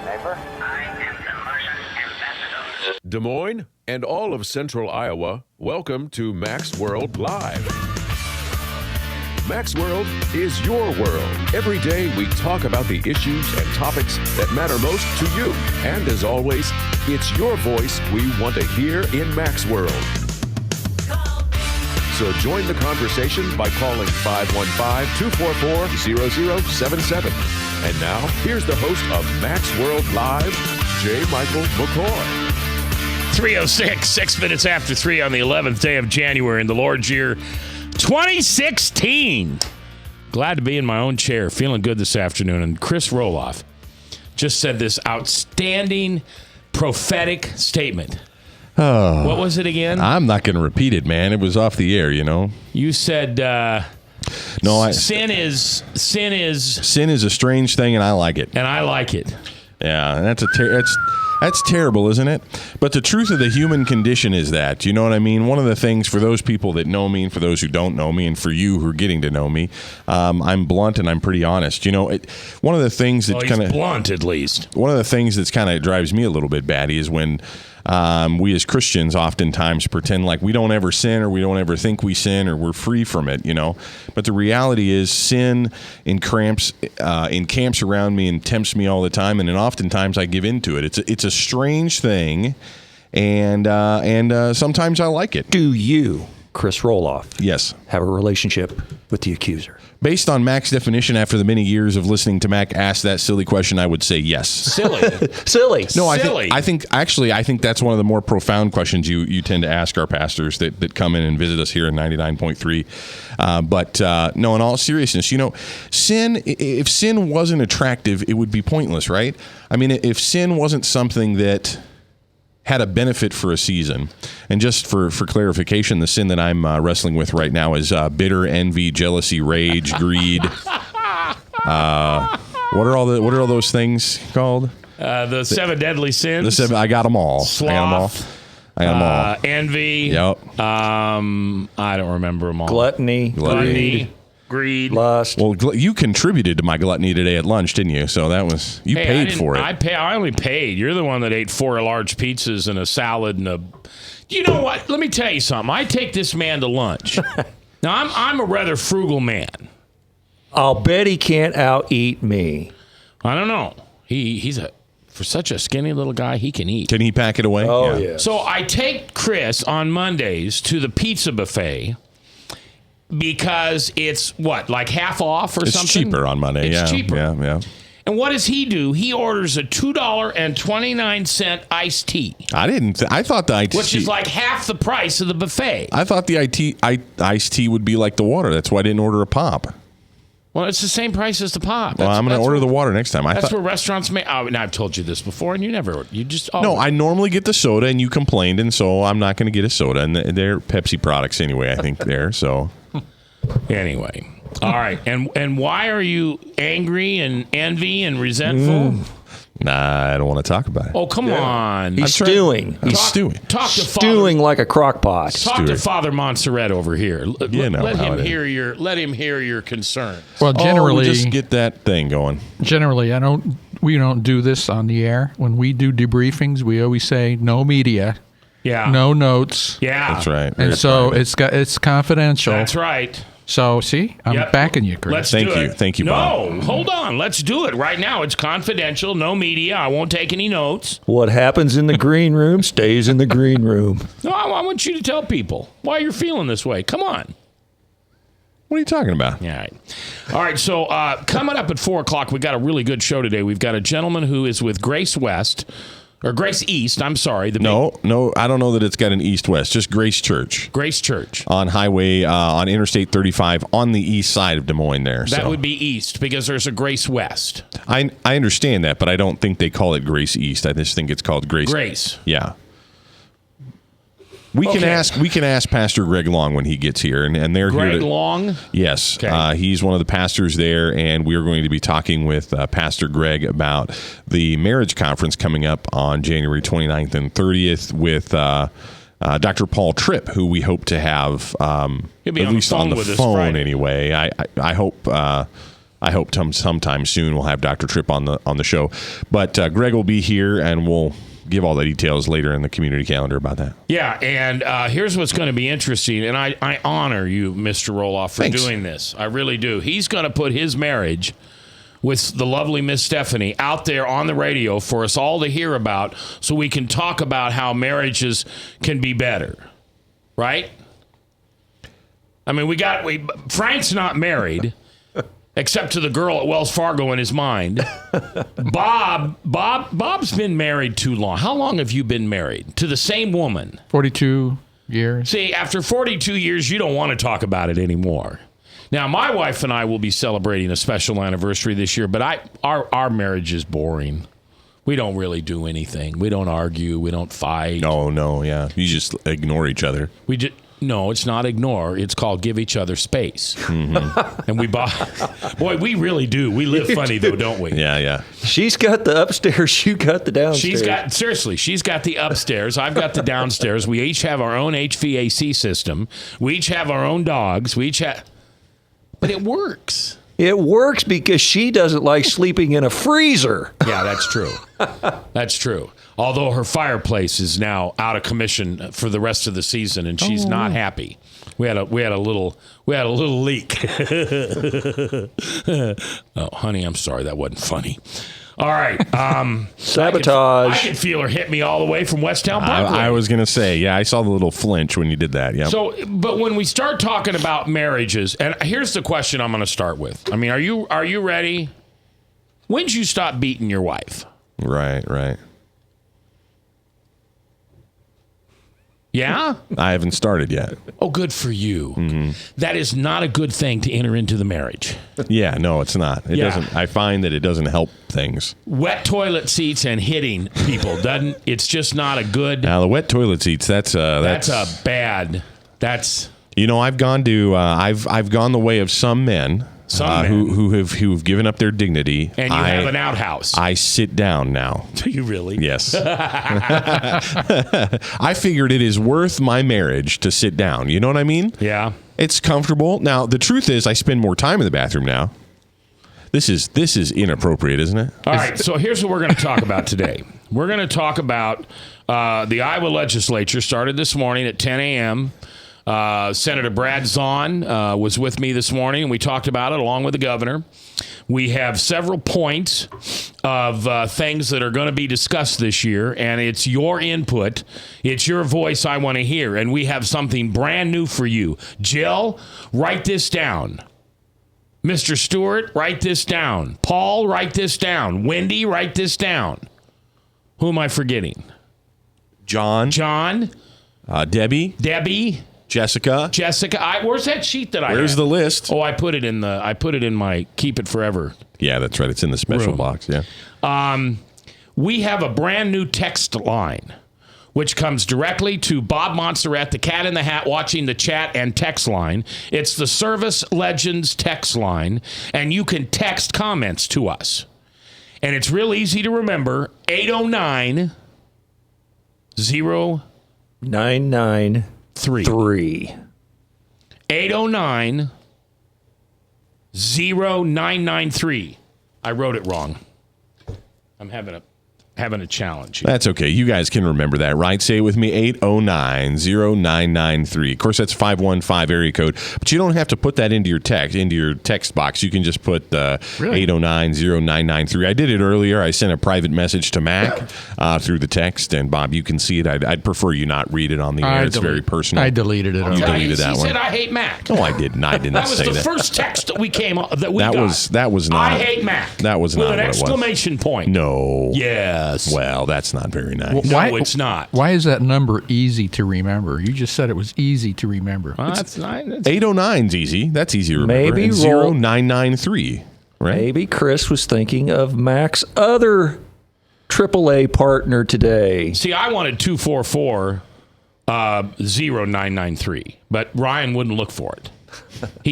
Neighbor? I am the Martian ambassador. Des Moines and all of Central Iowa, welcome to Mac's World Live. Mac's World is your world. Every day we talk about the issues and topics that matter most to you. And as always, it's your voice we want to hear in Mac's World. So join the conversation by calling 515-244-0077. And now, here's the host of Mac's World Live, J. Michael McCoy. 3:06, 6 minutes after 3 on the 11th day of January in the Lord's year 2016. Glad to be in my own chair, feeling good this afternoon. And Chris Roloff just said this outstanding prophetic statement. Oh, what was it again? I'm not going to repeat it, man. It was off the air, you know. You said sin is a strange thing, and I like it. And I like it. Yeah, and that's terrible, isn't it? But the truth of the human condition is that, you know what I mean? One of the things for those people that know me and for those who don't know me and for you who are getting to know me, I'm blunt and I'm pretty honest. You know, one of the things that kind of blunt, at least. One of the things that's kind of drives me a little bit batty is when we as Christians oftentimes pretend like we don't ever sin or we don't ever think we sin or we're free from it, you know. But the reality is sin encamps around me and tempts me all the time, and then oftentimes I give into it. It's a strange thing, and sometimes I like it. Do you, Chris Roloff, yes, have a relationship with the accuser? Based on Mac's definition, after the many years of listening to Mac ask that silly question, I would say yes. Silly. No, Silly. I think that's one of the more profound questions you tend to ask our pastors that come in and visit us here in 99.3. But no, in all seriousness, you know, if sin wasn't attractive, it would be pointless, right? I mean, if sin wasn't something that had a benefit for a season. And just for clarification, the sin that I'm wrestling with right now is bitter, envy, jealousy, rage, greed. What are all those things called? The 7 deadly sins. I got them all. Sloth. I got them all. Envy. Yep. I don't remember them all. Gluttony. Greed. Lust. Well, you contributed to my gluttony today at lunch, didn't you? So that was paid for it. I only paid. You're the one that ate 4 large pizzas and a salad and a. You know what? Let me tell you something. I take this man to lunch. Now I'm a rather frugal man. I'll bet he can't out-eat me. I don't know. He's for such a skinny little guy, he can eat. Can he pack it away? Oh yeah. So I take Chris on Mondays to the pizza buffet. Because it's like half off or something? It's cheaper on Monday. It's cheaper. Yeah. And what does he do? He orders a $2.29 iced tea. I thought the iced tea, which is like half the price of the buffet. I thought the iced tea would be like the water. That's why I didn't order a pop. Well, it's the same price as the pop. Well, I'm going to order the water next time. That's where restaurants make. Oh, and I've told you this before, and you just. Oh. No, I normally get the soda, and you complained, and so I'm not going to get a soda. And they're Pepsi products anyway, I think they're so. Anyway, all right, and why are you angry and envy and resentful? Nah, I don't want to talk about it. Oh, come on! He's stewing. He's stewing. Talk to stewing like a crock pot. Talk to Father Montserrat over here. Let him hear your concerns. Well, generally, just get that thing going. Generally, we don't do this on the air. When we do debriefings, we always say no media. Yeah. No notes. Yeah. That's right. And so it's confidential. That's right. So, see, I'm backing you, Chris. Let's do it. Thank you, Bob. No, hold on. Let's do it right now. It's confidential. No media. I won't take any notes. What happens in the green room stays in the green room. No, I want you to tell people why you're feeling this way. Come on. What are you talking about? All right. So coming up at 4 o'clock, we got a really good show today. We've got a gentleman who is with Grace East, I'm sorry. No, I don't know that it's got an east-west, just Grace Church. Grace Church. On on Interstate 35 on the east side of Des Moines there. That would be east because there's a Grace West. I understand that, but I don't think they call it Grace East. I just think it's called Grace. Grace. Yeah. We can ask Pastor Greg Long when he gets here, and they're here. Greg Long? Yes, okay. He's one of the pastors there, and we are going to be talking with Pastor Greg about the marriage conference coming up on January 29th and 30th with Dr. Paul Tripp, who we hope to have at least on the phone anyway. I hope I hope sometime soon we'll have Dr. Tripp on the show. But Greg will be here, and we'll give all the details later in the community calendar about that. Yeah, and here's what's going to be interesting, and I honor you, Mr. Roloff, for doing this. I really do. He's going to put his marriage with the lovely Miss Stephanie out there on the radio for us all to hear about, so we can talk about how marriages can be better, right? I mean, Frank's not married, except to the girl at Wells Fargo in his mind. Bob's been married too long. How long have you been married to the same woman? 42 years. See, after 42 years, you don't want to talk about it anymore. Now, my wife and I will be celebrating a special anniversary this year, but our marriage is boring. We don't really do anything. We don't argue. We don't fight. No, yeah. You just ignore each other. No, it's not ignore. It's called give each other space. Mm-hmm. And boy, we really do. We live funny though, don't we? Yeah. She's got the upstairs, you got the downstairs. She's got the upstairs. I've got the downstairs. We each have our own HVAC system. We each have our own dogs. But it works. It works because she doesn't like sleeping in a freezer. Yeah, that's true. That's true. Although her fireplace is now out of commission for the rest of the season, and she's not happy. We had a little leak. Oh, honey, I'm sorry, that wasn't funny. All right. Sabotage. I could feel her hit me all the way from Westtown Parkway. I was going to say, yeah, I saw the little flinch when you did that. Yeah. So, but when we start talking about marriages, and here's the question I'm going to start with. I mean, are you ready? When did you stop beating your wife? Right. Yeah? I haven't started yet. Oh, good for you. Mm-hmm. That is not a good thing to enter into the marriage. Yeah, no, it's not. It doesn't. I find that it doesn't help things. Wet toilet seats and hitting people doesn't. It's just not a good. Now the wet toilet seats. That's a bad. That's. You know, I've gone the way of some men. Who've given up their dignity. And you have an outhouse. I sit down now. Do you really? Yes. I figured it is worth my marriage to sit down. You know what I mean? Yeah. It's comfortable. Now, the truth is I spend more time in the bathroom now. This is inappropriate, isn't it? All right, so here's what we're going to talk about today. We're going to talk about the Iowa legislature started this morning at 10 a.m., Senator Brad Zahn was with me this morning, and we talked about it along with the governor. We have several points of things that are going to be discussed this year, and it's your input. It's your voice I want to hear, and we have something brand new for you. Jill, write this down. Mr. Stewart, write this down. Paul, write this down. Wendy, write this down. Who am I forgetting? John. Debbie. Jessica. Where's that sheet that I have? Where's the list? Oh, I put it in my Keep It Forever. Yeah, that's right. It's in the special room. box. Yeah. We have a brand new text line, which comes directly to Bob Montserrat, the Cat in the Hat, watching the chat and text line. It's the Service Legends text line, and you can text comments to us. And it's real easy to remember, 809 993 809 0993. I wrote it wrong. I'm having a challenge here. That's okay. You guys can remember that, right? Say it with me, 809-0993. Of course, that's 515 area code, but you don't have to put that into your text box. You can just put 809-0993. I did it earlier. I sent a private message to Mac through the text, and Bob, you can see it. I'd prefer you not read it on the air. It's very personal. I deleted it. You deleted that one. He said, I hate Mac. No, I didn't. I didn't say that. That was the first text that we got. That was not. I hate Mac. That was not with an what exclamation point. No. Yes. Well, that's not very nice. No, it's not. Why is that number easy to remember? You just said it was easy to remember. 809's easy. That's easy to remember. Maybe 0993, right? Maybe Chris was thinking of Mac's other AAA partner today. See, I wanted 244 0993, but Ryan wouldn't look for it.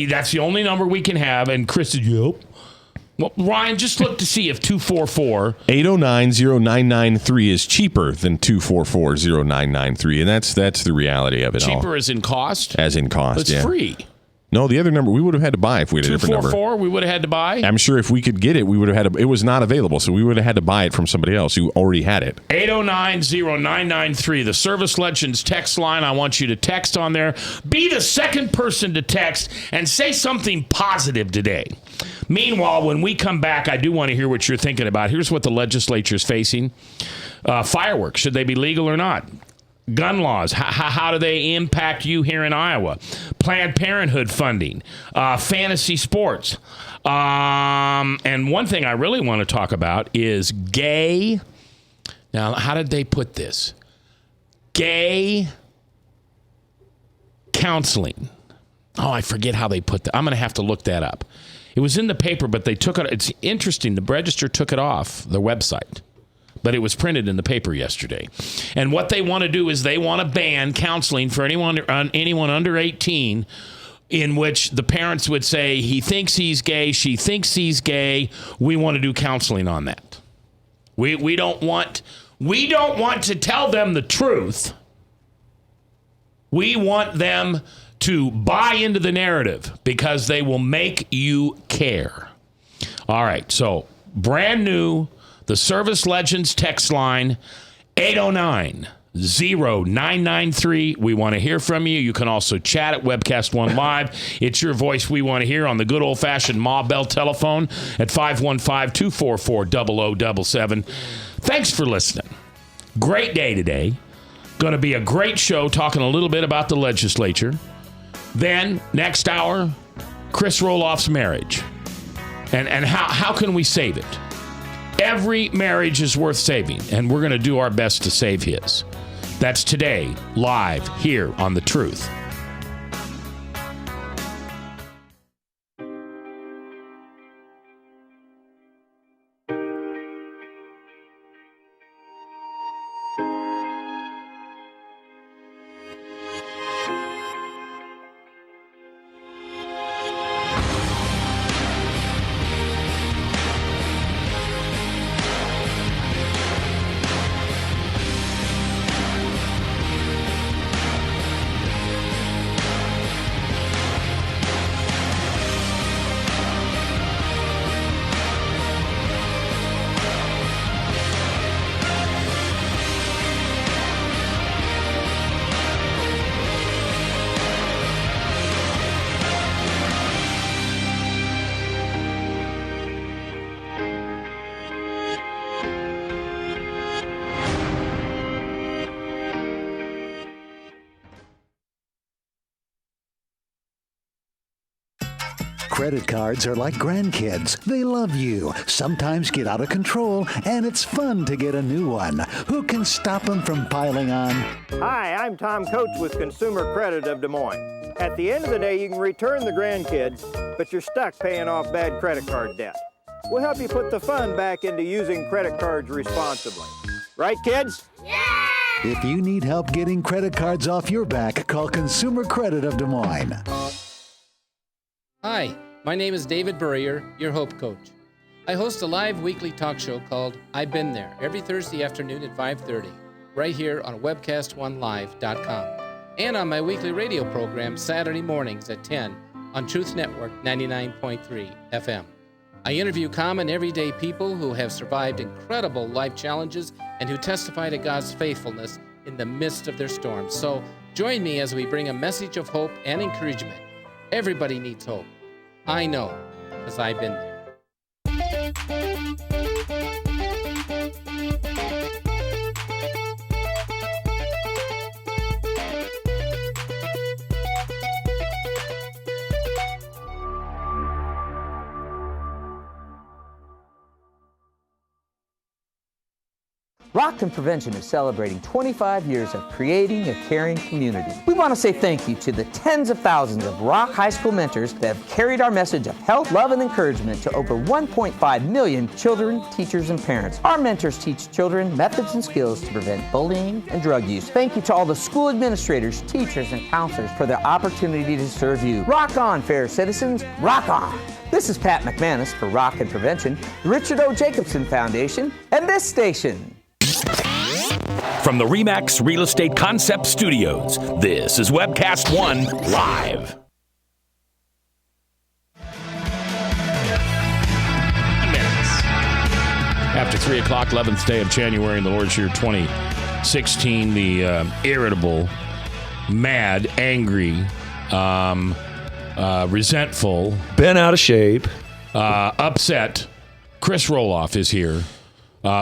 That's the only number we can have, and Chris said, yep. Well, Ryan, just look to see if 244 809-0993 is cheaper than 244-0993, and that's the reality of it all. Cheaper as in cost? As in cost, It's yeah. free. No, the other number, we would have had to buy if we had a different number. 244, we would have had to buy? I'm sure if we could get it, we would have had to, it was not available, so we would have had to buy it from somebody else who already had it. 809-0993, the Service Legends text line. I want you to text on there. Be the second person to text and say something positive today. Meanwhile, when we come back, I do want to hear what you're thinking about. Here's what the legislature's facing. Fireworks, should they be legal or not? Gun laws, how do they impact you here in Iowa? Planned Parenthood funding, fantasy sports. And one thing I really want to talk about is gay. Now, how did they put this? Gay counseling. Oh, I forget how they put that. I'm going to have to look that up. It was in the paper, but they took it. It's interesting. The Register took it off the website. But it was printed in the paper yesterday. And what they want to do is they want to ban counseling for anyone under 18 in which the parents would say, he thinks he's gay, she thinks he's gay. We want to do counseling on that. We don't want to tell them the truth. We want them to buy into the narrative because they will make you care. All right, so brand new, the Service Legends text line, 809-0993. We want to hear from you. You can also chat at Webcast One Live. It's your voice we want to hear on the good old-fashioned Ma Bell telephone at 515-244-0077. Thanks for listening. Great day today. Going to be a great show talking a little bit about the legislature. Then, next hour, Chris Roloff's marriage. And how can we save it? Every marriage is worth saving, and we're going to do our best to save his. That's today, live here on The Truth. Credit cards are like grandkids. They love you, sometimes get out of control, and it's fun to get a new one. Who can stop them from piling on? Hi, I'm Tom Coates with Consumer Credit of Des Moines. At the end of the day, you can return the grandkids, but you're stuck paying off bad credit card debt. We'll help you put the fun back into using credit cards responsibly. Right, kids? Yeah! If you need help getting credit cards off your back, call Consumer Credit of Des Moines. Hi, my name is David Burrier, your Hope Coach. I host a live weekly talk show called I've Been There every Thursday afternoon at 5:30, right here on webcastonelive.com, and on my weekly radio program Saturday mornings at 10 on Truth Network 99.3 FM. I interview common everyday people who have survived incredible life challenges and who testify to God's faithfulness in the midst of their storms. So join me as we bring a message of hope and encouragement. Everybody needs hope. I know, because I've been there. Rock and Prevention is celebrating 25 years of creating a caring community. We want to say thank you to the tens of thousands of Rock High School mentors that have carried our message of health, love, and encouragement to over 1.5 million children, teachers, and parents. Our mentors teach children methods and skills to prevent bullying and drug use. Thank you to all the school administrators, teachers, and counselors for their opportunity to serve you. Rock on, fair citizens, rock on! This is Pat McManus for Rock and Prevention, the Richard O. Jacobson Foundation, and this station. From the RE/MAX Real Estate Concept Studios, this is Webcast One Live. 3 o'clock, 11th day of January in the Lord's year 2016. The irritable, mad, angry, resentful, bent out of shape, upset Chris Roloff is here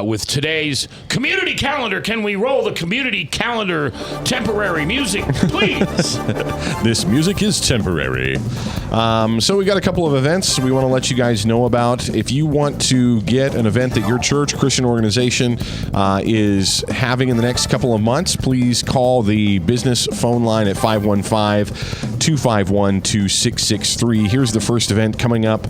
with today's community calendar. Can we roll the community calendar temporary music, please? This music is temporary. So we got a couple of events we want to let you guys know about. If you want to get an event that your church, Christian organization, is having in the next couple of months, please call the business phone line at 515-251-2663. Here's the first event coming up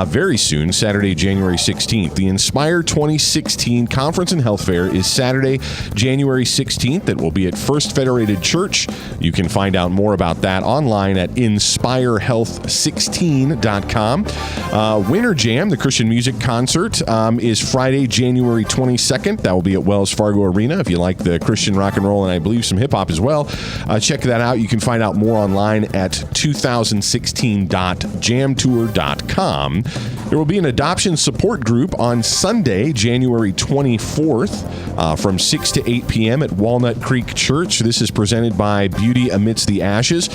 very soon, Saturday, January 16th. The Inspire 2016 Conference and Health Fair is Saturday, January 16th. It will be at First Federated Church. You can find out more about that online at inspirehealth16.com. Winter Jam, the Christian music concert, is Friday, January 22nd. That will be at Wells Fargo Arena. If you like the Christian rock and roll and I believe some hip hop as well, check that out. You can find out more online at 2016.jamtour.com. There will be an adoption support group on Sunday, January 24th from 6 to 8 p.m. at Walnut Creek Church. This is presented by Beauty Amidst the Ashes.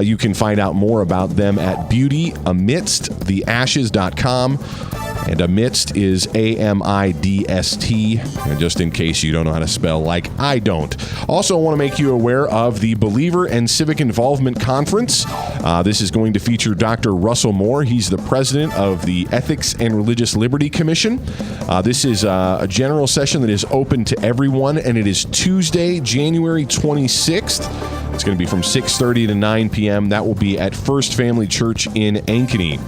You can find out more about them at beautyamidsttheashes.com. And amidst is A-M-I-D-S-T, just in case you don't know how to spell like I don't. Also, I want to make you aware of the Believer and Civic Involvement Conference. This is going to feature Dr. Russell Moore. He's the president of the Ethics and Religious Liberty Commission. This is a general session that is open to everyone, and it is Tuesday, January 26th. It's going to be from 6:30 to 9 p.m. That will be at First Family Church in Ankeny.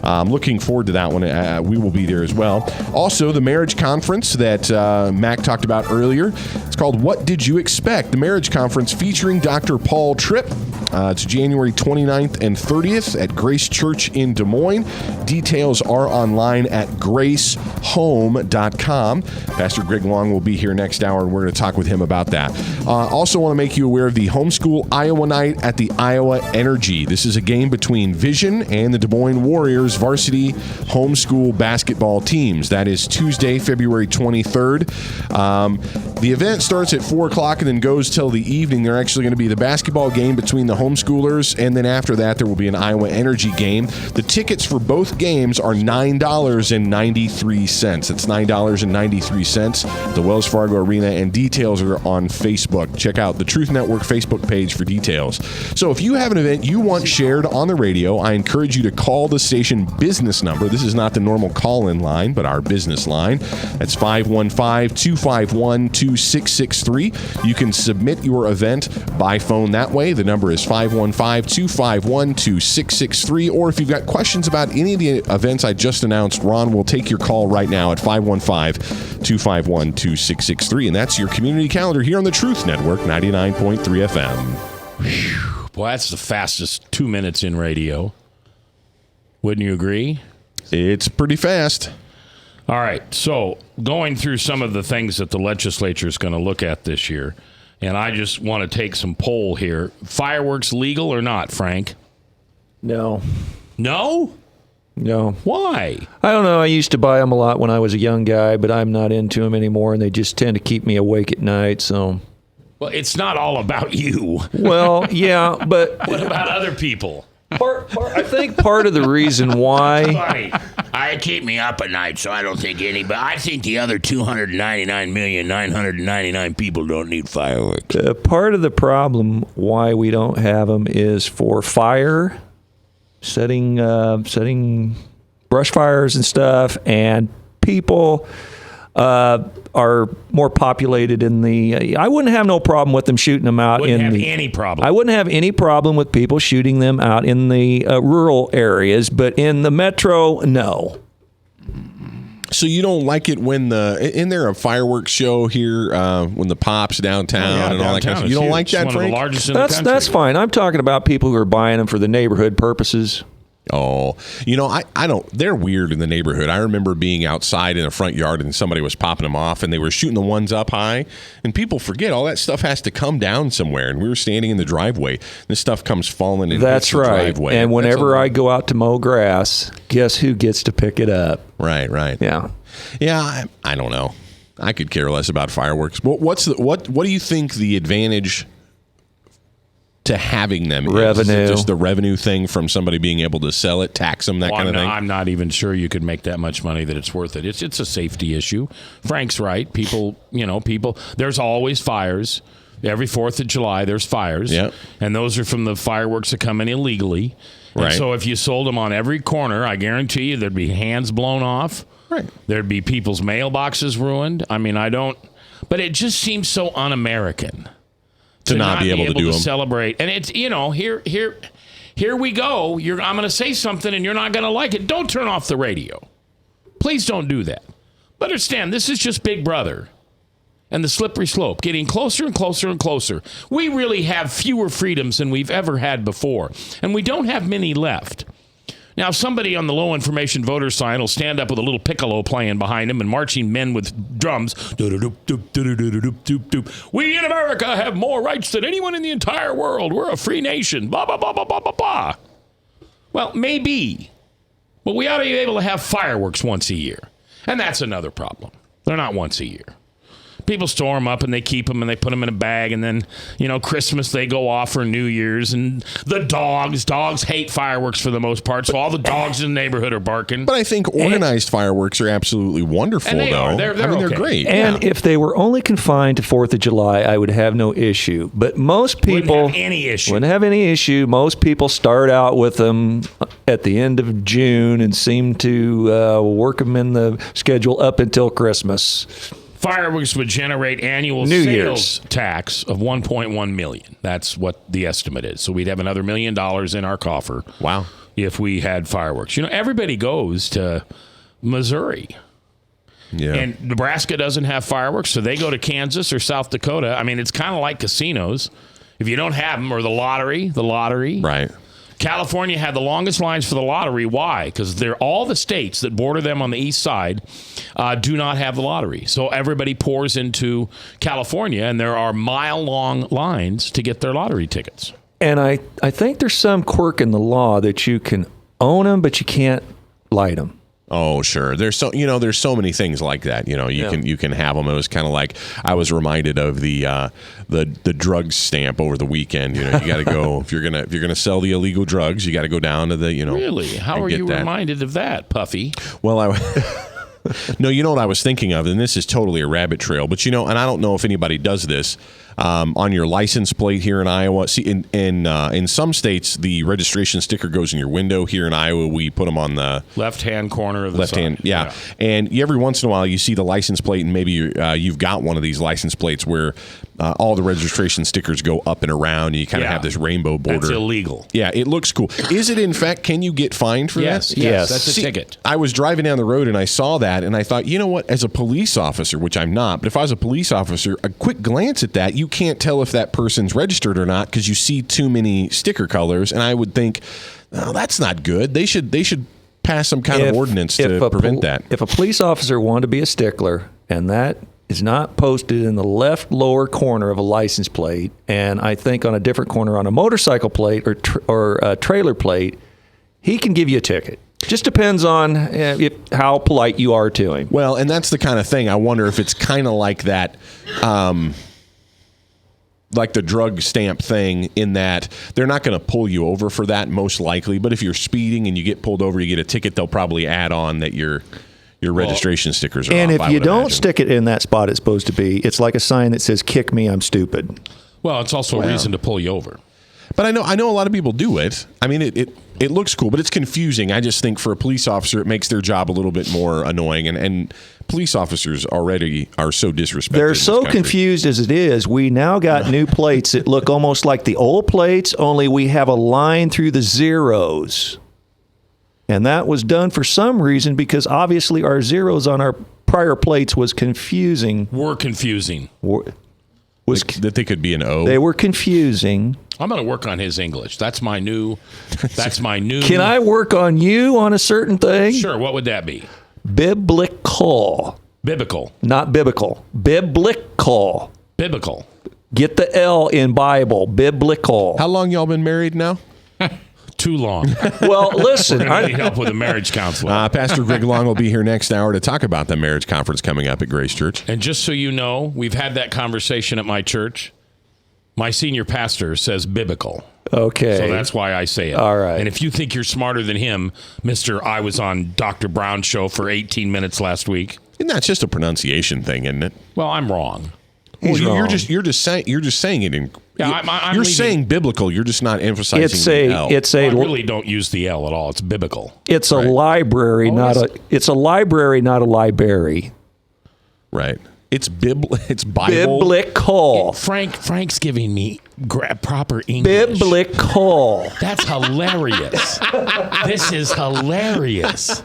I'm looking forward to that one. We will be there as well. Also, the marriage conference that Mac talked about earlier. It's called What Did You Expect? The marriage conference featuring Dr. Paul Tripp. It's January 29th and 30th at Grace Church in Des Moines. Details are online at gracehome.com. Pastor Greg Long will be here next hour, and we're going to talk with him about that. Also want to make you aware of the Homeschool Iowa Night at the Iowa Energy. This is a game between Vision and the Des Moines Warriors varsity homeschool basketball teams. That is Tuesday, February 23rd. The event starts at 4 o'clock and then goes till the evening. They're actually going to be the basketball game between the homeschoolers, and then after that there will be an Iowa Energy game. The tickets for both games are $9.93. That's $9.93 at the Wells Fargo Arena, and details are on Facebook. Check out the Truth Network Facebook page for details. So if you have an event you want shared on the radio, I encourage you to call the station business number. This is not the normal call-in line, but our business line. That's 515-251-2663. You can submit your event by phone that way. The number is 515-251-2663. Or if you've got questions about any of the events I just announced, Ron will take your call right now at 515-251-2663. And that's your community calendar here on the Truth Network, 99.3 FM. Boy, that's the fastest 2 minutes in radio. Wouldn't you agree? It's pretty fast. All right, so going through some of the things that the legislature is going to look at this year, and I just want to take some poll here. Fireworks legal or not, Frank? No. No? No. Why? I don't know. I used to buy them a lot when I was a young guy, but I'm not into them anymore, and they just tend to keep me awake at night, so... Well, it's not all about you. Well, yeah, but... What about other people? I think part of the reason why... Funny. I keep me up at night, so I don't think anybody... I think the other 299,999 people don't need fireworks. Part of the problem why we don't have them is for fire, setting brush fires and stuff, and people... are more populated in the... I wouldn't have no problem with them shooting them out Wouldn't have any problem. I wouldn't have any problem with people shooting them out in the rural areas, but in the metro, no. So you don't like it when isn't there a fireworks show here when the Pops downtown and all that kind of stuff? You don't like that, Frank? Frank? One of the largest in the country. That's fine. I'm talking about people who are buying them for the neighborhood purposes. Oh, I don't, they're weird in the neighborhood. I remember being outside in the front yard and somebody was popping them off and they were shooting the ones up high. And people forget all that stuff has to come down somewhere. And we were standing in the driveway. This stuff comes falling in the driveway. And whenever I go out to mow grass, guess who gets to pick it up? Right. Yeah. Yeah, I don't know. I could care less about fireworks. But what do you think the advantage to having them revenue? Is it just the revenue thing from somebody being able to sell it, tax them, that kind of thing? I'm not even sure you could make that much money that it's worth it. It's a safety issue. Frank's right. People, there's always fires. Every 4th of July, there's fires. Yep. And those are from the fireworks that come in illegally. Right. And so if you sold them on every corner, I guarantee you there'd be hands blown off. Right. There'd be people's mailboxes ruined. I mean, but it just seems so un-American. To not be able to do them. Celebrate. And it's, here we go. I'm going to say something and you're not going to like it. Don't turn off the radio. Please don't do that. But understand, this is just Big Brother and the slippery slope, getting closer and closer and closer. We really have fewer freedoms than we've ever had before, and we don't have many left. Now, somebody on the low information voter sign will stand up with a little piccolo playing behind him and marching men with drums. We in America have more rights than anyone in the entire world. We're a free nation. Blah, blah, blah, blah, blah, blah, blah. Well, maybe. But we ought to be able to have fireworks once a year. And that's another problem. They're not once a year. People store them up and they keep them and they put them in a bag, and then, Christmas they go off for New Year's, and the dogs hate fireworks for the most part, so all the dogs in the neighborhood are barking. But I think organized fireworks are absolutely wonderful, and they though. Are. They're they're great. And if they were only confined to 4th of July, I would have no issue. But most people wouldn't have any issue. Most people start out with them at the end of June and seem to work them in the schedule up until Christmas. Fireworks would generate annual New sales Year's tax of $1.1 million. That's what the estimate is. So we'd have another $1 million in our coffer. Wow. If we had fireworks. Everybody goes to Missouri. Yeah. And Nebraska doesn't have fireworks, so they go to Kansas or South Dakota. I mean, it's kind of like casinos. If you don't have them, or the lottery. Right. California had the longest lines for the lottery. Why? Because they're all the states that border them on the east side do not have the lottery. So everybody pours into California, and there are mile-long lines to get their lottery tickets. And I think there's some quirk in the law that you can own them, but you can't light them. Oh, sure. There's so many things like that. You can have them. It was kind of like I was reminded of the drug stamp over the weekend. You got to go if you're gonna sell the illegal drugs. You got to go down to the Really? How are you reminded of that, Puffy? Well, no, you know what I was thinking of, and this is totally a rabbit trail. But and I don't know if anybody does this. On your license plate here in Iowa. See, in some states, the registration sticker goes in your window. Here in Iowa, we put them on the left-hand corner of the left side. hand. Yeah. And every once in a while, you see the license plate, and maybe you've got one of these license plates where all the registration stickers go up and around, and you kind of have this rainbow border. That's illegal. Yeah, it looks cool. Is it, in fact, can you get fined for that? Yes, that's a ticket. I was driving down the road, and I saw that, and I thought, you know what, as a police officer, which I'm not, but if I was a police officer, a quick glance at that, you can't tell if that person's registered or not because you see too many sticker colors, and I would think, oh, that's not good. They should pass some kind of ordinance to prevent that. If a police officer wanted to be a stickler, and that is not posted in the left lower corner of a license plate, and I think on a different corner on a motorcycle plate or a trailer plate, he can give you a ticket. Just depends on how polite you are to him. Well, and that's the kind of thing. I wonder if it's kind of like that, like the drug stamp thing, in that they're not going to pull you over for that most likely. But if you're speeding and you get pulled over, you get a ticket, they'll probably add on that your registration stickers are and off. And if you don't stick it in that spot it's supposed to be, it's like a sign that says, "Kick me, I'm stupid." Well, it's also a reason to pull you over. But I know a lot of people do it. I mean, it looks cool, but it's confusing. I just think for a police officer, it makes their job a little bit more annoying. And police officers already are so disrespected. They're so confused as it is. We now got new plates that look almost like the old plates, only we have a line through the zeros. And that was done for some reason because obviously our zeros on our prior plates was confusing. Were confusing. That they could be an O. They were confusing. I'm going to work on his English. That's my new. Can I work on you on a certain thing? Sure. What would that be? Biblical. Biblical. Not biblical. Biblical. Biblical. Get the L in Bible. Biblical. How long y'all been married now? Too long. Well, listen. I need help with a marriage counselor. Pastor Greg Long will be here next hour to talk about the marriage conference coming up at Grace Church. And just so you know, we've had that conversation at my church. My senior pastor says biblical. Okay. So that's why I say it. All right. And if you think you're smarter than him, Mr. I was on Dr. Brown's show for 18 minutes last week. And that's just a pronunciation thing, isn't it? Well, I'm wrong. He's wrong. You're just saying it in. Yeah, I'm leaving. saying biblical. You're just not emphasizing the L. I really don't use the L at all. It's biblical. It's a library, it's a library, not a library. Right. It's Bible. Biblical. Frank's giving me proper English. Biblical. That's hilarious. This is hilarious.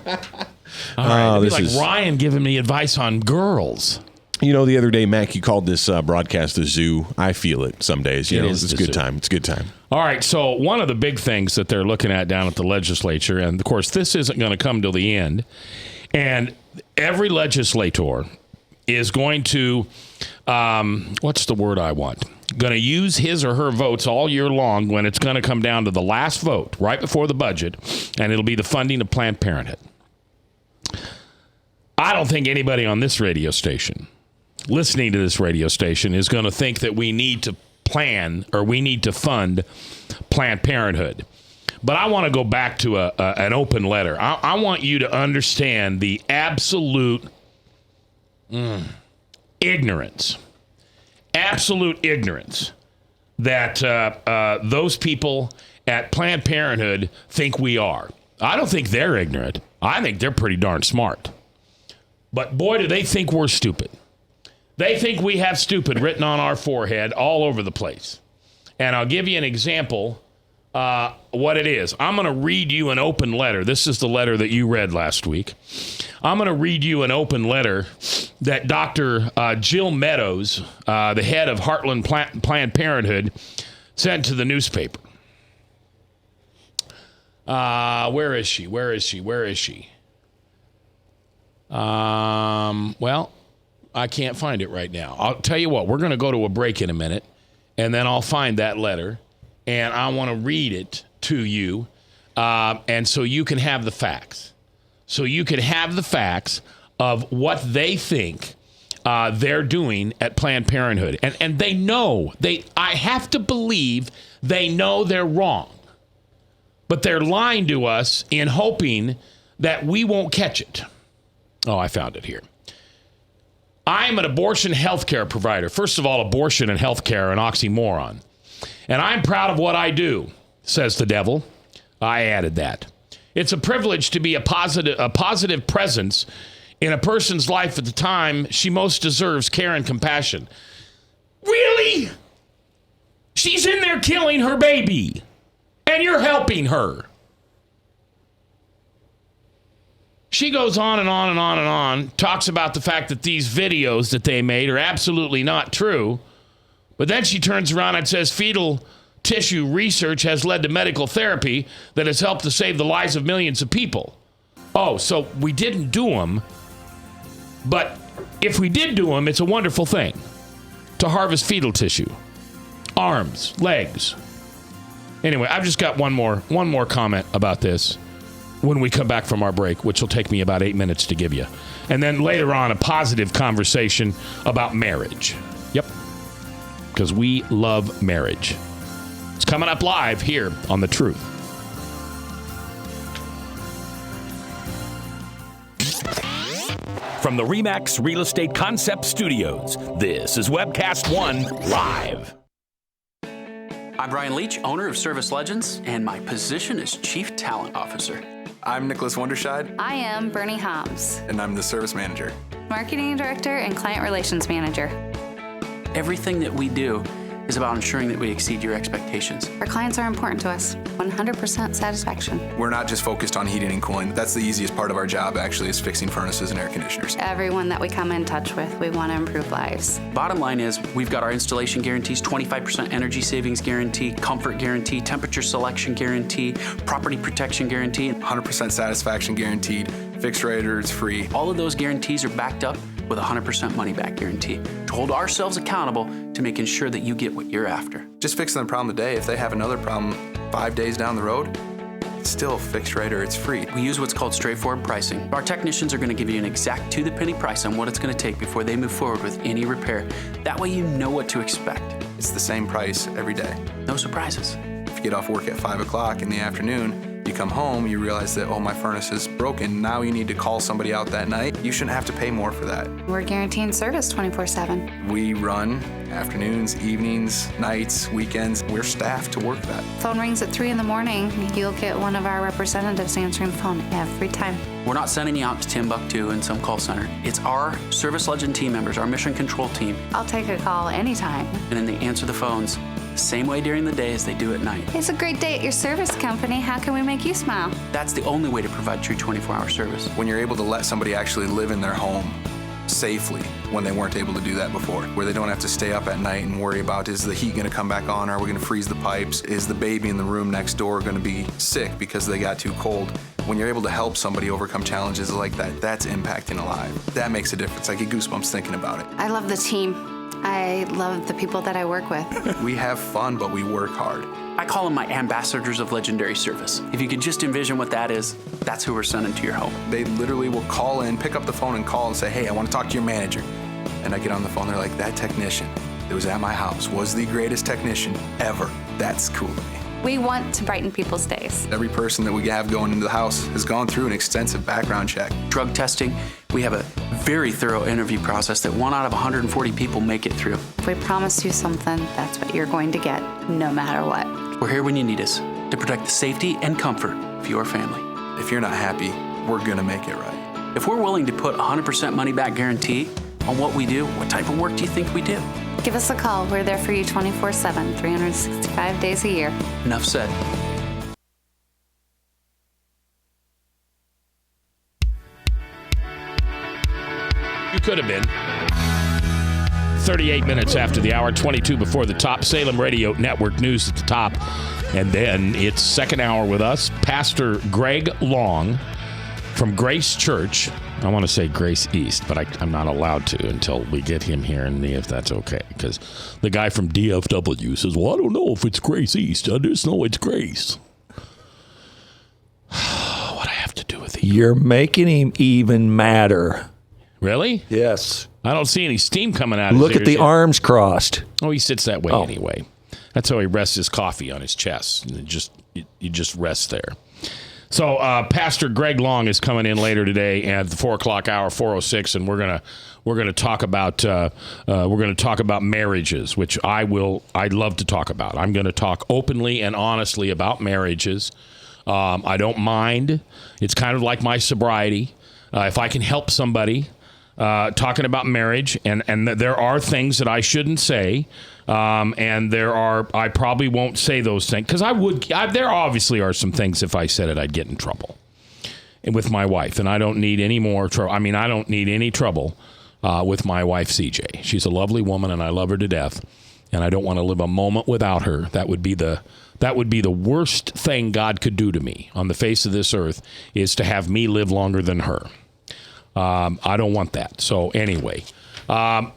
All right, it'd be like Ryan giving me advice on girls. You know, the other day, Mac, you called this broadcast the zoo. I feel it some days. It's a good time. It's a good time. All right, so one of the big things that they're looking at down at the legislature, and of course, this isn't going to come till the end, and every legislator is going to, what's the word I want? Going to use his or her votes all year long when it's going to come down to the last vote right before the budget, and it'll be the funding of Planned Parenthood. I don't think anybody on this radio station, listening to this radio station, is going to think that we need to plan or we need to fund Planned Parenthood. But I want to go back to an open letter. I want you to understand the absolute ignorance that those people at Planned Parenthood think we are. I don't think they're ignorant. I think they're pretty darn smart. But boy, do they think we're stupid. They think we have stupid written on our forehead all over the place. And I'll give you an example what it is. I'm going to read you an open letter. This is the letter that you read last week. I'm going to read you an open letter that Dr. Jill Meadows, the head of Heartland Planned Parenthood, sent to the newspaper. Where is she? Well, I can't find it right now. I'll tell you what, we're going to go to a break in a minute, and then I'll find that letter, and I want to read it to you, and so you can have the facts. So you can have the facts of what they think they're doing at Planned Parenthood. And they know, I have to believe they know they're wrong. But they're lying to us in hoping that we won't catch it. Oh, I found it here. I'm an abortion health care provider. First of all, abortion and health care are an oxymoron. And I'm proud of what I do, says the devil. I added that. It's a privilege to be a positive presence in a person's life at the time she most deserves care and compassion. Really? She's in there killing her baby, and you're helping her. She goes on and on and on and on, talks about the fact that these videos that they made are absolutely not true. But then she turns around and says fetal tissue research has led to medical therapy that has helped to save the lives of millions of people. Oh, so we didn't do them. But if we did do them, it's a wonderful thing to harvest fetal tissue. Arms, legs. Anyway, I've just got one more comment about this when we come back from our break, which will take me about 8 minutes to give you. And then later on, a positive conversation about marriage. Yep. Because we love marriage. It's coming up live here on The Truth. From the RE/MAX Real Estate Concept Studios, this is Webcast One Live. I'm Brian Leach, owner of Service Legends, and my position is Chief Talent Officer. I'm Nicholas Wonderscheid. I am Bernie Hobbs. And I'm the Service Manager. Marketing Director and Client Relations Manager. Everything that we do is about ensuring that we exceed your expectations. Our clients are important to us. 100% satisfaction. We're not just focused on heating and cooling. That's the easiest part of our job, actually, is fixing furnaces and air conditioners. Everyone that we come in touch with, we want to improve lives. Bottom line is, we've got our installation guarantees, 25% energy savings guarantee, comfort guarantee, temperature selection guarantee, property protection guarantee. 100% satisfaction guaranteed. Fixed rate or it's free. All of those guarantees are backed up with a 100% money-back guarantee to hold ourselves accountable to making sure that you get what you're after. Just fixing the problem today. If they have another problem 5 days down the road, it's still fixed rate or it's free. We use what's called straightforward pricing. Our technicians are going to give you an exact to-the-penny price on what it's going to take before they move forward with any repair. That way you know what to expect. It's the same price every day. No surprises. If you get off work at 5 o'clock in the afternoon, you come home, you realize that, oh, my furnace is broken. Now you need to call somebody out that night. You shouldn't have to pay more for that. We're guaranteeing service 24/7. We run afternoons, evenings, nights, weekends. We're staffed to work that. Phone rings at 3 in the morning. You'll get one of our representatives answering the phone every time. We're not sending you out to Timbuktu in some call center. It's our Service Legend team members, our mission control team. I'll take a call anytime. And then they answer the phones the same way during the day as they do at night. It's a great day at your service company. How can we make you smile? That's the only way to provide true 24-hour service. When you're able to let somebody actually live in their home safely when they weren't able to do that before, where they don't have to stay up at night and worry about, is the heat going to come back on? Are we going to freeze the pipes? Is the baby in the room next door going to be sick because they got too cold? When you're able to help somebody overcome challenges like that, that's impacting a life. That makes a difference. I get goosebumps thinking about it. I love the team. I love the people that I work with. We have fun, but we work hard. I call them my ambassadors of legendary service. If you could just envision what that is, that's who we're sending to your home. They literally will call in, pick up the phone and call and say, hey, I want to talk to your manager. And I get on the phone, they're like, that technician that was at my house was the greatest technician ever. That's cool to me. We want to brighten people's days. Every person that we have going into the house has gone through an extensive background check. Drug testing, we have a very thorough interview process that 1 out of 140 people make it through. If we promise you something, that's what you're going to get, no matter what. We're here when you need us to protect the safety and comfort of your family. If you're not happy, we're gonna make it right. If we're willing to put 100% money-back guarantee on what we do, what type of work do you think we do? Give us a call. We're there for you 24/7, 365 days a year. Enough said. You could have been. 38 minutes after the hour, 22 before the top. Salem Radio Network news at the top. And then it's second hour with us, Pastor Greg Long from Grace Church. I want to say Grace East, but I'm not allowed to until we get him here, and if that's okay. Because the guy from DFW says, well, I don't know if it's Grace East. I just know it's Grace. What I have to do with it? You're making him even madder. Really? Yes. I don't see any steam coming out of his Look at the yet. arms crossed. Oh, he sits that way anyway. That's how he rests his coffee on his chest. And you just rest there. So Pastor Greg Long is coming in later today at the 4 o'clock hour, 4:06, and we're gonna talk about marriages, which I'd love to talk about. I'm going to talk openly and honestly about marriages. I don't mind. It's kind of like my sobriety. If I can help somebody talking about marriage, and there are things that I shouldn't say. And I probably won't say those things because there obviously are some things if I said it, I'd get in trouble with my wife, and I don't need any more trouble. I mean, I don't need any trouble with my wife, CJ. She's a lovely woman and I love her to death, and I don't want to live a moment without her. That would be the worst thing God could do to me on the face of this earth, is to have me live longer than her. I don't want that. So anyway,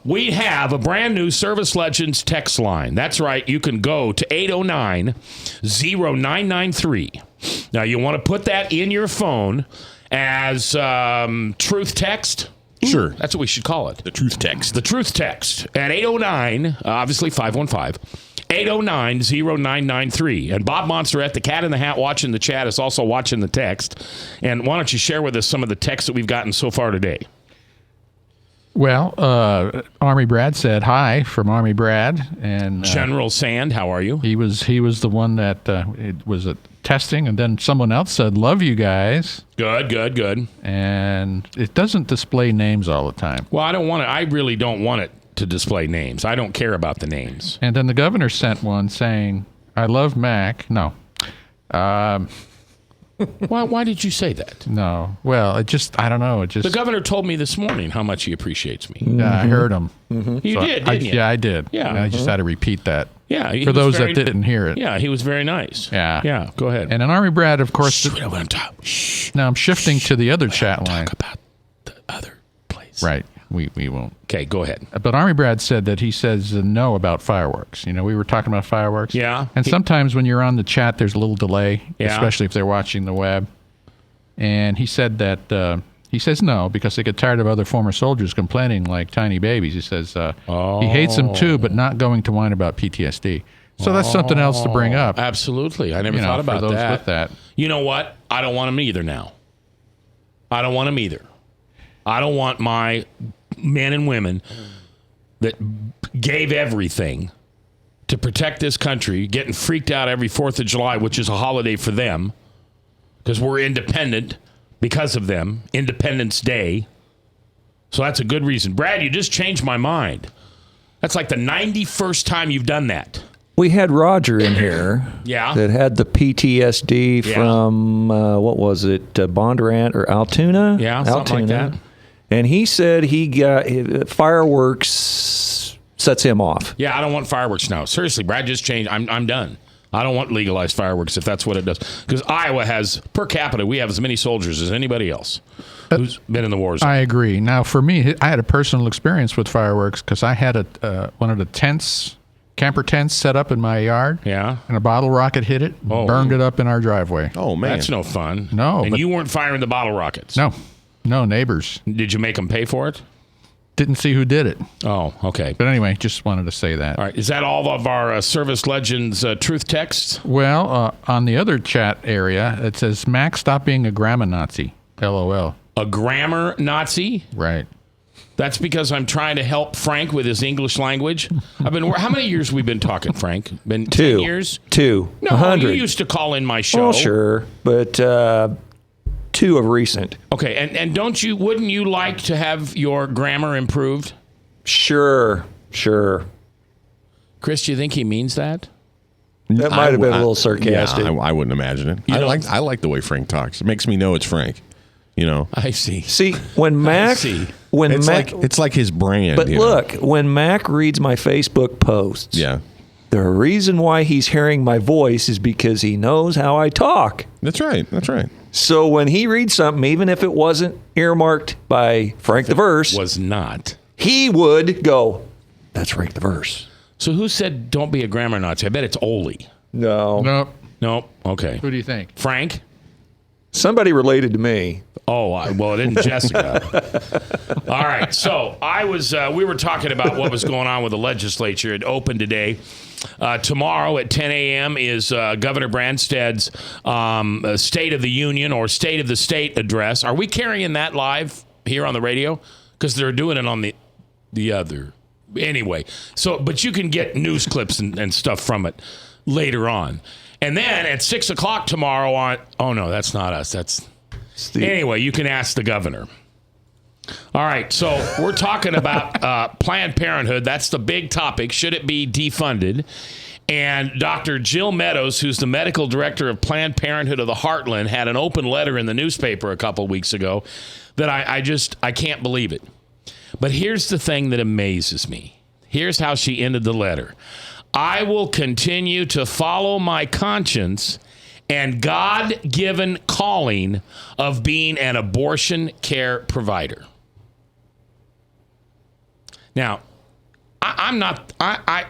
we have a brand new Service Legends text line. That's right. You can go to 809-0993. Now, you want to put that in your phone as truth text. Sure. That's what we should call it. The truth text. The truth text at 809, obviously 515. 809-0993. And Bob Monster, the Cat in the Hat watching the chat, is also watching the text. And why don't you share with us some of the texts that we've gotten so far today? Well, Army Brad said hi from Army Brad, and General Sand, how are you? He was the one that it was a testing, and then someone else said, "Love you guys." Good. And it doesn't display names all the time. Well, I don't want it. I really don't want it to display names. I don't care about the names. And then the governor sent one saying, I love Mac. No. Why did you say that? No. Well, I don't know. The governor told me this morning how much he appreciates me. I heard him. You did, didn't you? Yeah, I did. Yeah. And I just had to repeat that. Yeah. For those that didn't hear it. Yeah, he was very nice. Yeah. Yeah, go ahead. And an Army Brad, of course. We don't want to talk. Now I'm shifting to the other chat line. Talk about the other place. Right. We won't. Okay, go ahead. But Army Brad said that he says no about fireworks. You know, we were talking about fireworks. Yeah. And sometimes when you're on the chat, there's a little delay, Yeah. especially if they're watching the web. And he said that he says no because they get tired of other former soldiers complaining like tiny babies. He says he hates them too, but not going to whine about PTSD. So that's something else to bring up. Absolutely. I never thought about for those that. with that. You know what? I don't want them either now. I don't want them either. I don't want my men and women that gave everything to protect this country getting freaked out every 4th of July, which is a holiday for them, because we're independent because of them. Independence Day. So that's a good reason. Brad, you just changed my mind. That's like the 91st time you've done that. We had Roger in here. Yeah. That had the PTSD from, what was it, Bondurant or Altoona? Yeah, something like that. And he said he got fireworks sets him off. Yeah, I don't want fireworks now. Seriously, Brad just changed. I'm done. I don't want legalized fireworks if that's what it does. Because Iowa has, per capita, we have as many soldiers as anybody else who's been in the war zone. I agree. Now, for me, I had a personal experience with fireworks because I had one of the camper tents set up in my yard. Yeah. And a bottle rocket hit it, burned it up in our driveway. Oh, man. That's no fun. No. And you weren't firing the bottle rockets? No, neighbors. Did you make them pay for it? Didn't see who did it. Oh, okay. But anyway, just wanted to say that. All right. Is that all of our Service Legends truth texts? Well, on the other chat area, it says, Max, stop being a grammar Nazi. LOL. A grammar Nazi? Right. That's because I'm trying to help Frank with his English language. How many years have we been talking, Frank? Been 10 years? 2. No, 100. you used to call in my show. Well, sure, but 2 of recent. Okay, and wouldn't you like to have your grammar improved? Sure. Chris, do you think he means that? That might have been a little sarcastic. Yeah, I wouldn't imagine it. I like the way Frank talks. It makes me know it's Frank. You know. I see. See, when Mac, it's like his brand. But look, when Mac reads my Facebook posts, yeah, the reason why he's hearing my voice is because he knows how I talk. That's right. So when he reads something, even if it wasn't earmarked by Frank the Verse, was not, he would go, "That's Frank the Verse." So who said don't be a grammar Nazi? I bet it's Oli. No. Nope. Okay. Who do you think? Frank? Somebody related to me. Oh, well, it isn't Jessica. All right. So we were talking about what was going on with the legislature. It opened today. Tomorrow at 10 a.m. is Governor Branstad's State of the Union or State of the State address. Are we carrying that live here on the radio? Because they're doing it on the other. Anyway, but you can get news clips and stuff from it later on. And then at 6 o'clock tomorrow oh no, that's not us. That's Steve. Anyway, you can ask the governor. All right, so we're talking about Planned Parenthood. That's the big topic. Should it be defunded? And Dr. Jill Meadows, who's the medical director of Planned Parenthood of the Heartland, had an open letter in the newspaper a couple weeks ago that I can't believe it. But here's the thing that amazes me. Here's how she ended the letter. I will continue to follow my conscience and God-given calling of being an abortion care provider. Now, I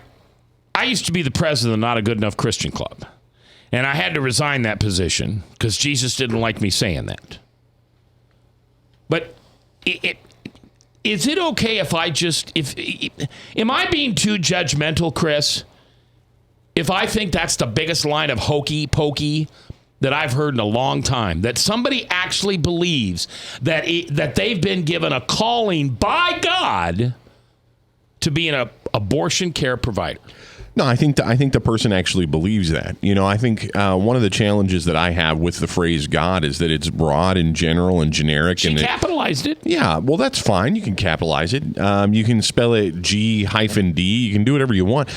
used to be the president of Not a Good Enough Christian Club, and I had to resign that position because Jesus didn't like me saying that. But is it okay if am I being too judgmental, Chris? If I think that's the biggest line of hokey pokey that I've heard in a long time, that somebody actually believes that they've been given a calling by God to be an abortion care provider. No, I think the person actually believes that. I think one of the challenges that I have with the phrase God is that it's broad and general and generic. She capitalized it. Yeah, well, that's fine. You can capitalize it. You can spell it G-D. You can do whatever you want.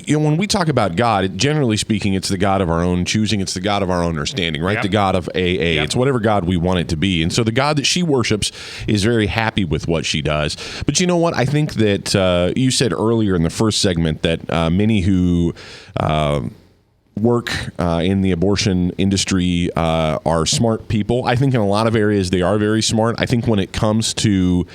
When we talk about God, generally speaking, it's the God of our own choosing. It's the God of our own understanding, right? Yep. The God of AA. Yep. It's whatever God we want it to be. And so the God that she worships is very happy with what she does. But you know what? I think that you said earlier in the first segment that many who work in the abortion industry are smart people. I think in a lot of areas they are very smart. I think when it comes to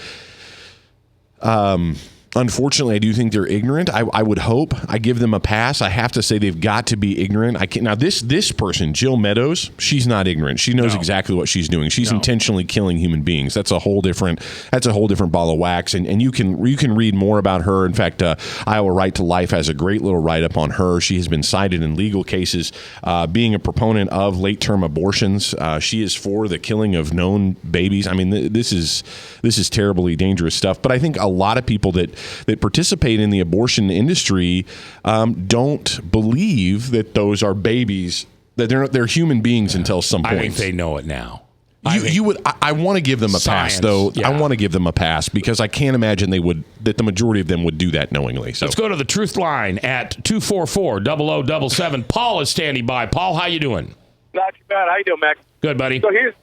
unfortunately, I do think they're ignorant. I would hope. I give them a pass. I have to say they've got to be ignorant. Now this person, Jill Meadows, she's not ignorant. She knows exactly what she's doing. She's intentionally killing human beings. That's a whole different ball of wax. And you can read more about her. In fact, Iowa Right to Life has a great little write up on her. She has been cited in legal cases being a proponent of late term abortions. She is for the killing of known babies. I mean, this is terribly dangerous stuff. But I think a lot of people that participate in the abortion industry don't believe that those are babies, that they're human beings until some point. I think they know it now. I want to give them a pass, though. Yeah. I want to give them a pass because I can't imagine that the majority of them would do that knowingly. So let's go to the truth line at 244-0077. Paul is standing by. Paul, how you doing? Not too bad. How you doing, Mac? Good, buddy. So here's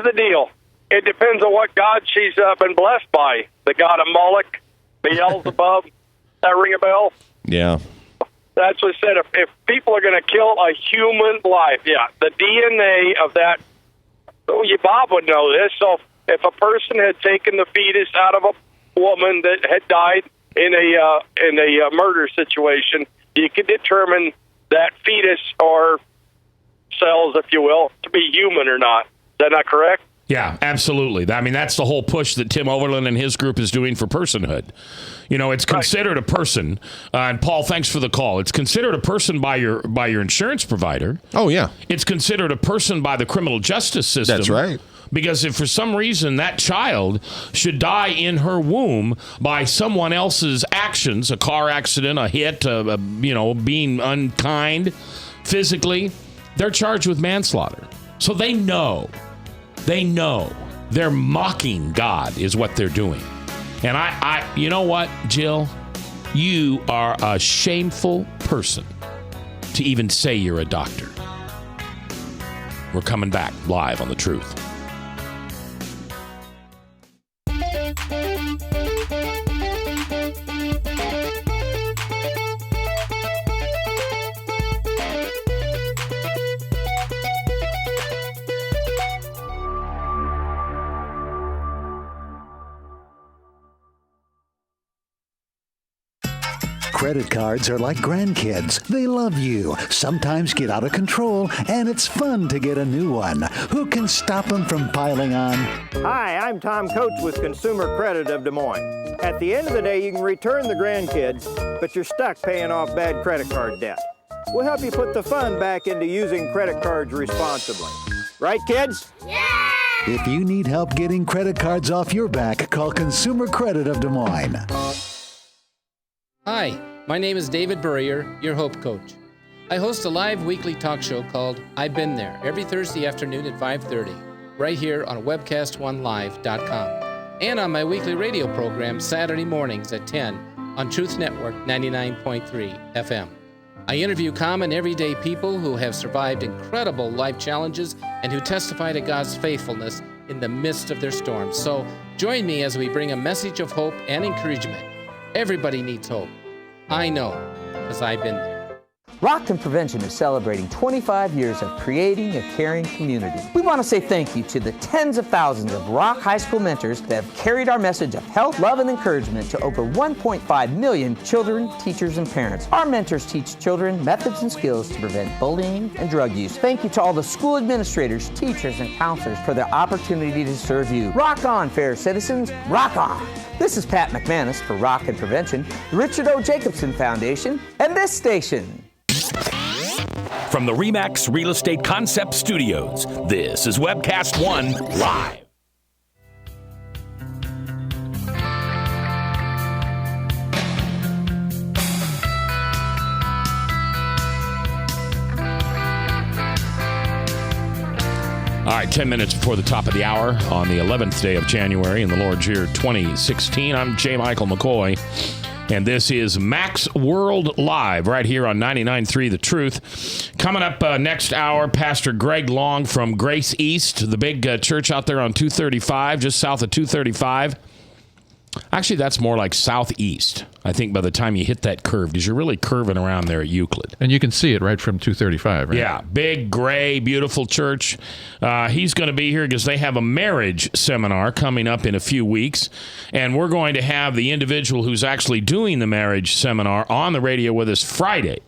the deal. It depends on what God she's been blessed by. The God of Moloch, Beelzebub, that ring a bell? Yeah. That's what it said. If people are going to kill a human life, the DNA of that, Bob would know this. So if a person had taken the fetus out of a woman that had died in a murder situation, you could determine that fetus or cells, if you will, to be human or not. Is that not correct? Yeah, absolutely. I mean, that's the whole push that Tim Overland and his group is doing for personhood. It's considered a person. And Paul, thanks for the call. It's considered a person by your insurance provider. Oh, yeah. It's considered a person by the criminal justice system. That's right. Because if for some reason that child should die in her womb by someone else's actions, a car accident, a hit, being unkind physically, they're charged with manslaughter. So they know. They're mocking God is what they're doing. And I you know what, Jill? You are a shameful person to even say you're a doctor. We're coming back live on The Truth. Credit cards are like grandkids. They love you, sometimes get out of control, and it's fun to get a new one. Who can stop them from piling on? Hi, I'm Tom Coates with Consumer Credit of Des Moines. At the end of the day, you can return the grandkids, but you're stuck paying off bad credit card debt. We'll help you put the fun back into using credit cards responsibly. Right, kids? Yeah! If you need help getting credit cards off your back, call Consumer Credit of Des Moines. Hi, my name is David Burrier, your Hope Coach. I host a live weekly talk show called I've Been There every Thursday afternoon at 5:30, right here on Webcast1Live.com, and on my weekly radio program Saturday mornings at 10 on Truth Network 99.3 FM. I interview common everyday people who have survived incredible life challenges and who testify to God's faithfulness in the midst of their storms. So join me as we bring a message of hope and encouragement. Everybody needs hope. I know, because I've been there. Rockton Prevention is celebrating 25 years of creating a caring community. We want to say thank you to the tens of thousands of Rock High School mentors that have carried our message of health, love, and encouragement to over 1.5 million children, teachers, and parents. Our mentors teach children methods and skills to prevent bullying and drug use. Thank you to all the school administrators, teachers, and counselors for their opportunity to serve you. Rock on, fair citizens, rock on! This is Pat McManus for Rockton Prevention, the Richard O. Jacobson Foundation, and this station. From the RE/MAX Real Estate Concept Studios, this is Webcast One Live. right, 10 minutes before the top of the hour on the 11th day of January in the Lord's year 2016. I'm J. Michael McCoy, and this is Max World Live right here on 99.3 The Truth. Coming up next hour, Pastor Greg Long from Grace East, the big church out there on 235, just south of 235. Actually, that's more like southeast, I think, by the time you hit that curve, because you're really curving around there at Euclid. And you can see it right from 235, right? Yeah, big, gray, beautiful church. He's going to be here because they have a marriage seminar coming up in a few weeks, and we're going to have the individual who's actually doing the marriage seminar on the radio with us Friday.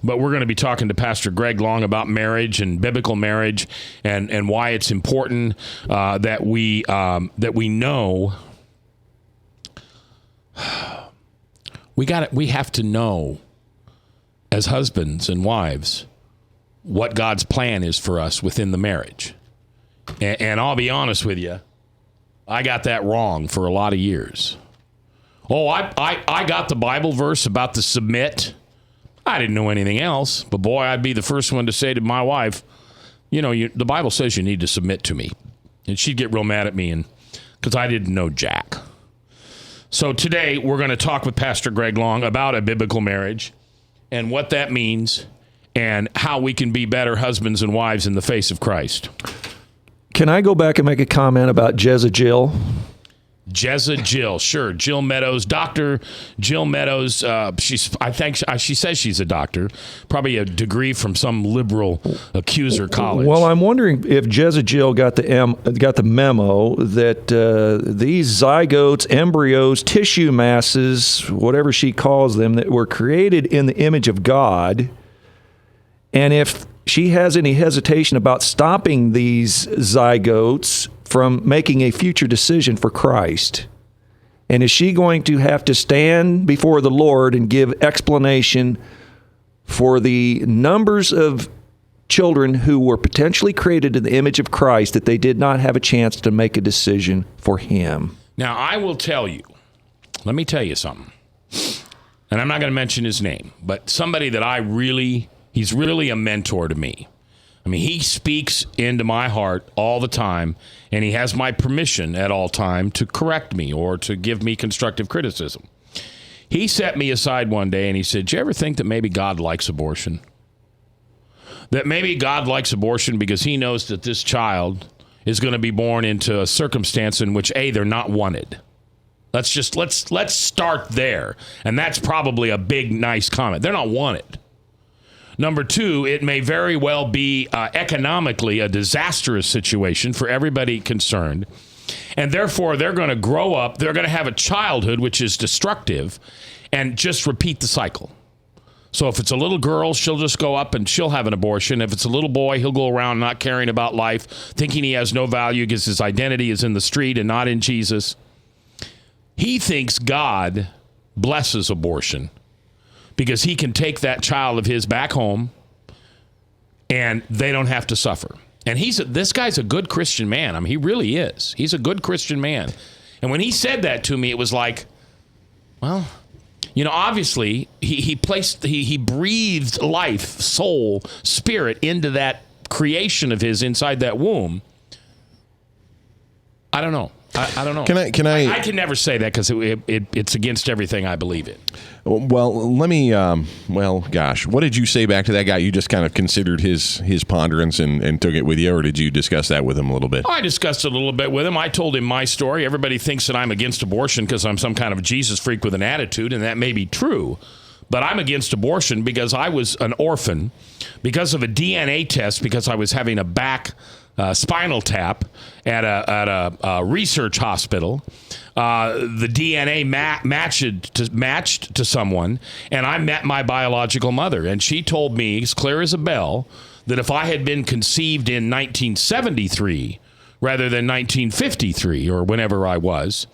But we're going to be talking to Pastor Greg Long about marriage and biblical marriage and why it's important that we know. We have to know as husbands and wives what God's plan is for us within the marriage. And I'll be honest with you, I got that wrong for a lot of years. Oh, I got the Bible verse about the submit. I didn't know anything else, but boy, I'd be the first one to say to my wife, the Bible says you need to submit to me. And she'd get real mad at me because I didn't know jack. So today we're going to talk with Pastor Greg Long about a biblical marriage and what that means and how we can be better husbands and wives in the face of Christ. Can I go back and make a comment about Jezebel? Jezebel, sure. Jill Meadows, Dr. Jill Meadows. She says she's a doctor, probably a degree from some liberal accuser college. Well, I'm wondering if Jezebel got the memo that these zygotes, embryos, tissue masses, whatever she calls them, that were created in the image of God, and if she has any hesitation about stopping these zygotes from making a future decision for Christ. And is she going to have to stand before the Lord and give explanation for the numbers of children who were potentially created in the image of Christ that they did not have a chance to make a decision for Him? Now, I will tell you, let me tell you something. And I'm not going to mention his name, but somebody that he's really a mentor to me. I mean, he speaks into my heart all the time, and he has my permission at all time to correct me or to give me constructive criticism. He set me aside one day and he said, "Do you ever think that maybe God likes abortion? That maybe God likes abortion because he knows that this child is going to be born into a circumstance in which, A, they're not wanted." Let's start there. And that's probably a big, nice comment. They're not wanted. Number two, it may very well be economically a disastrous situation for everybody concerned. And therefore, they're going to grow up, they're going to have a childhood which is destructive and just repeat the cycle. So if it's a little girl, she'll just go up and she'll have an abortion. If it's a little boy, he'll go around not caring about life, thinking he has no value because his identity is in the street and not in Jesus. He thinks God blesses abortion because he can take that child of his back home and they don't have to suffer. And this guy's a good Christian man. I mean, he really is. He's a good Christian man. And when he said that to me, it was like, well, obviously he breathed life, soul, spirit into that creation of his inside that womb. I don't know. I don't know. I can never say that because it's against everything I believe in. Well, let me. What did you say back to that guy? You just kind of considered his ponderance and took it with you, or did you discuss that with him a little bit? I discussed it a little bit with him. I told him my story. Everybody thinks that I'm against abortion because I'm some kind of Jesus freak with an attitude, and that may be true. But I'm against abortion because I was an orphan, because of a DNA test, because I was having a back spinal tap at a research hospital. The DNA matched to someone, and I met my biological mother, and she told me, as clear as a bell, that if I had been conceived in 1973 rather than 1953 or whenever I was,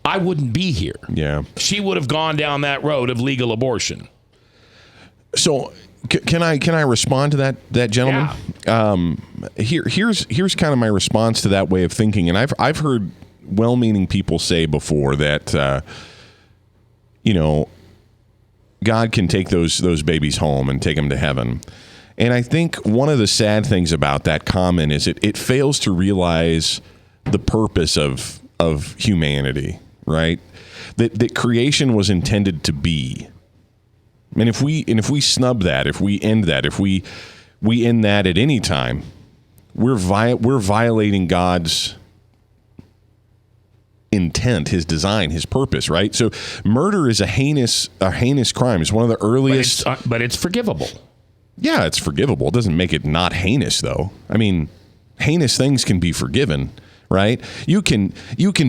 I wouldn't be here. Yeah. She would have gone down that road of legal abortion. So can I respond to that gentleman? Yeah. Here's kind of my response to that way of thinking, and I've heard well-meaning people say before that God can take those babies home and take them to heaven, And I think one of the sad things about that comment is it fails to realize the purpose of humanity, right? That creation was intended to be. And if we snub that, if we end that, if we end that at any time, we're violating God's intent, his design, his purpose, right? So murder is a heinous crime. It's one of the earliest, but it's forgivable. Yeah, it's forgivable. It doesn't make it not heinous, though. I mean, heinous things can be forgiven, right? You can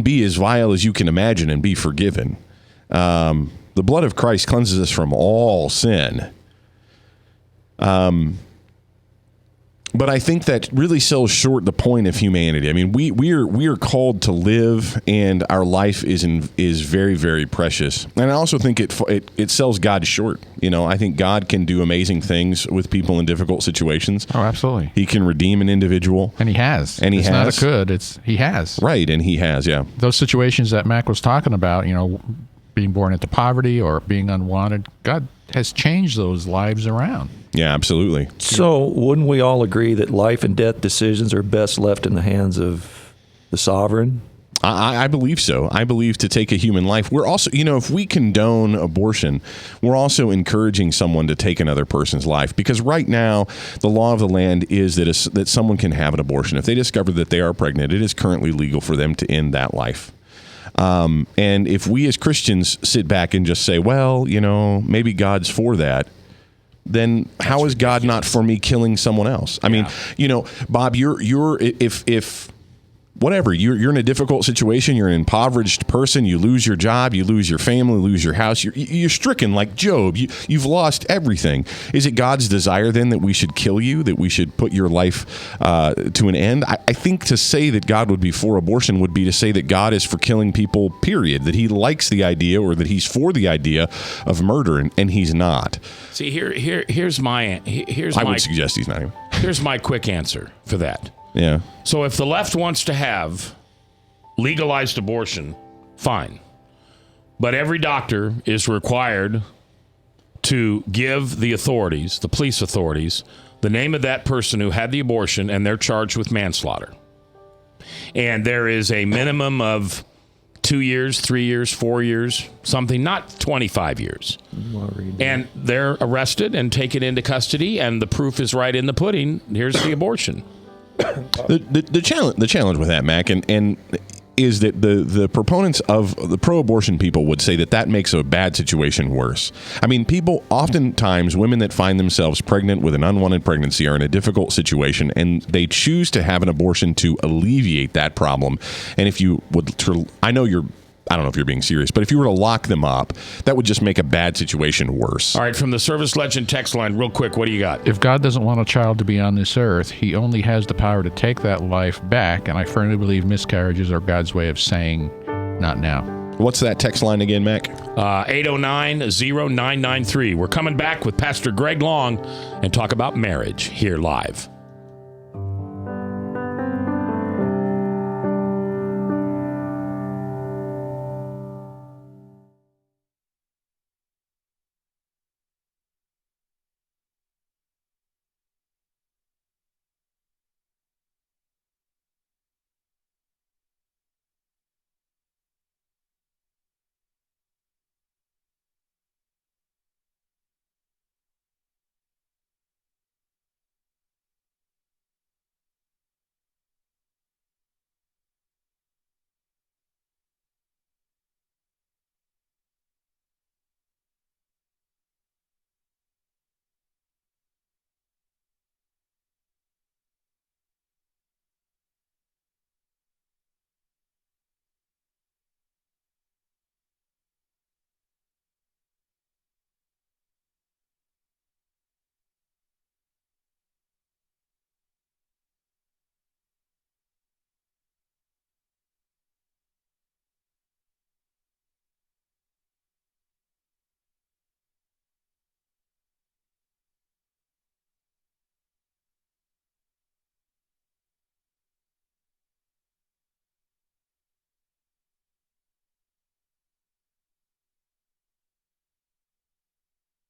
be as vile as you can imagine and be forgiven. The blood of Christ cleanses us from all sin. But I think that really sells short the point of humanity. I mean, we are called to live, and our life is very, very precious. And I also think it sells God short. You know, I think God can do amazing things with people in difficult situations. Oh, absolutely. He can redeem an individual, and He has. And it's not a could. He has. Right, and He has. Yeah. Those situations that Mac was talking about, you know, being born into poverty or being unwanted, God has changed those lives around. Yeah, absolutely. So wouldn't we all agree that life and death decisions are best left in the hands of the sovereign? I believe so. I believe to take a human life. We're also, you know, if we condone abortion, we're also encouraging someone to take another person's life. Because right now, the law of the land is that someone can have an abortion. If they discover that they are pregnant, it is currently legal for them to end that life. And if we as Christians sit back and just say, well, you know, maybe God's for that, then how is God not for me killing someone else? I mean, you know, Bob, if whatever, you're in a difficult situation, you're an impoverished person, you lose your job, you lose your family, lose your house, you're stricken like Job, you've lost everything. Is it God's desire then that we should kill you, that we should put your life to an end? I think to say that God would be for abortion would be to say that God is for killing people, period, that He likes the idea or that He's for the idea of murder, and He's not. See, here's my I would suggest He's not. Here's my quick answer for that. Yeah. So if the left wants to have legalized abortion, fine. But every doctor is required to give the authorities, the police authorities, the name of that person who had the abortion, and they're charged with manslaughter. And there is a minimum of 2 years, 3 years, 4 years, something, not 25 years. And they're arrested and taken into custody, and the proof is right in the pudding. Here's the abortion. The challenge with that, Mac, and is that the proponents of the pro-abortion people would say that makes a bad situation worse. I mean, oftentimes, women that find themselves pregnant with an unwanted pregnancy are in a difficult situation, and they choose to have an abortion to alleviate that problem. And if you would, I don't know if you're being serious, but if you were to lock them up, that would just make a bad situation worse. All right, from the Service Legend text line, real quick, what do you got? If God doesn't want a child to be on this earth, He only has the power to take that life back, and I firmly believe miscarriages are God's way of saying, not now. What's that text line again, Mac? 809-0993. We're coming back with Pastor Greg Long and talk about marriage here live.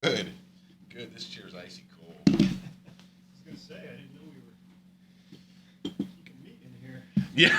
Good. This chair's icy cold. Yeah.